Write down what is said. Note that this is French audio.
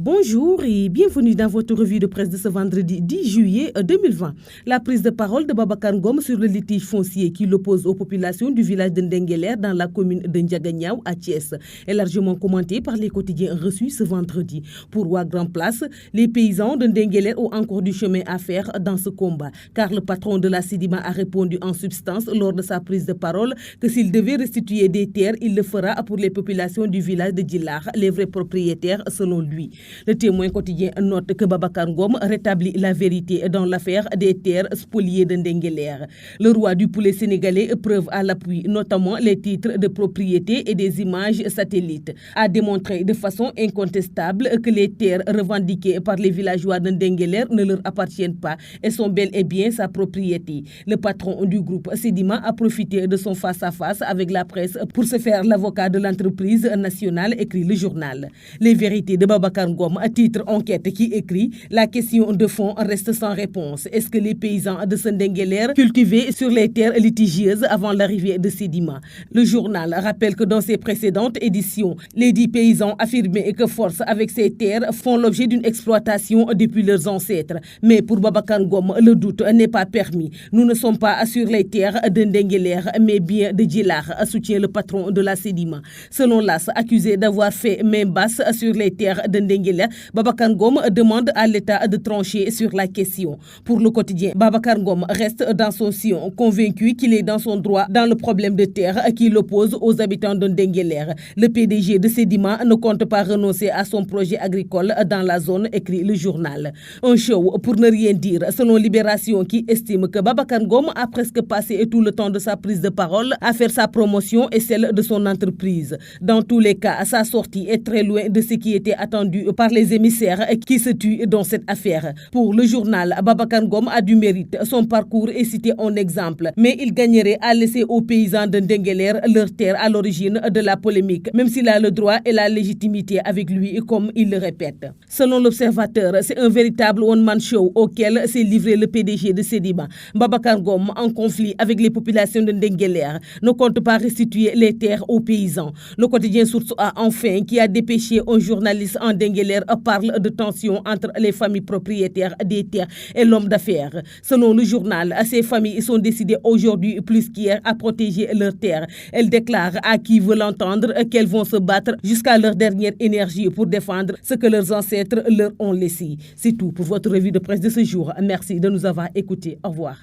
Bonjour et bienvenue dans votre revue de presse de ce vendredi 10 juillet 2020. La prise de parole de Babacar Ngom sur le litige foncier qui l'oppose aux populations du village de Ndengueler dans la commune de Ndiaganiao à Thiès est largement commentée par les quotidiens reçus ce vendredi. Pour Grand Place, les paysans de Ndengueler ont encore du chemin à faire dans ce combat, car le patron de la Sedima a répondu en substance lors de sa prise de parole que s'il devait restituer des terres, il le fera pour les populations du village de Djilar, les vrais propriétaires selon lui. Le Témoin quotidien note que Babacar Ngom rétablit la vérité dans l'affaire des terres spoliées de Ndengueler. Le roi du poulet sénégalais, preuve à l'appui, notamment les titres de propriété et des images satellites, a démontré de façon incontestable que les terres revendiquées par les villageois de Ndengueler ne leur appartiennent pas et sont bel et bien sa propriété. Le patron du groupe Sedima a profité de son face-à-face avec la presse pour se faire l'avocat de l'entreprise nationale, écrit le journal. Les vérités de Babacar Ngom, à titre enquête qui écrit « La question de fond reste sans réponse. Est-ce que les paysans de Ndengueler cultivaient sur les terres litigieuses avant l'arrivée de Sedima ?» Le journal rappelle que dans ses précédentes éditions, les 10 paysans affirmaient que force avec ces terres font l'objet d'une exploitation depuis leurs ancêtres. Mais pour Babacar Ngom, le doute n'est pas permis. Nous ne sommes pas sur les terres de Ndengueler, mais bien de Djilar, soutient le patron de la Sedima. Selon l'AS, accusé d'avoir fait main basse sur les terres de Ndengueler, Babacar Ngom demande à l'État de trancher sur la question. Pour le quotidien, Babacar Ngom reste dans son sillon, convaincu qu'il est dans son droit dans le problème de terre qui l'oppose aux habitants de Ndengueler. Le PDG de Sedima ne compte pas renoncer à son projet agricole dans la zone, écrit le journal. Un show pour ne rien dire, selon Libération qui estime que Babacar Ngom a presque passé tout le temps de sa prise de parole à faire sa promotion et celle de son entreprise. Dans tous les cas, sa sortie est très loin de ce qui était attendu par les émissaires qui se tuent dans cette affaire. Pour le journal, Babacar Ngom a du mérite. Son parcours est cité en exemple, mais il gagnerait à laisser aux paysans de Ndengueler leur terre à l'origine de la polémique, même s'il a le droit et la légitimité avec lui, comme il le répète. Selon l'Observateur, c'est un véritable one-man show auquel s'est livré le PDG de Sedima. Babacar Ngom, en conflit avec les populations de Ndengueler, ne compte pas restituer les terres aux paysans. Le quotidien Source A, enfin, qui a dépêché un journaliste en Ndengueler, parle de tensions entre les familles propriétaires des terres et l'homme d'affaires. Selon le journal, ces familles sont décidées aujourd'hui plus qu'hier à protéger leurs terres. Elles déclarent à qui veut l'entendre qu'elles vont se battre jusqu'à leur dernière énergie pour défendre ce que leurs ancêtres leur ont laissé. C'est tout pour votre revue de presse de ce jour. Merci de nous avoir écoutés. Au revoir.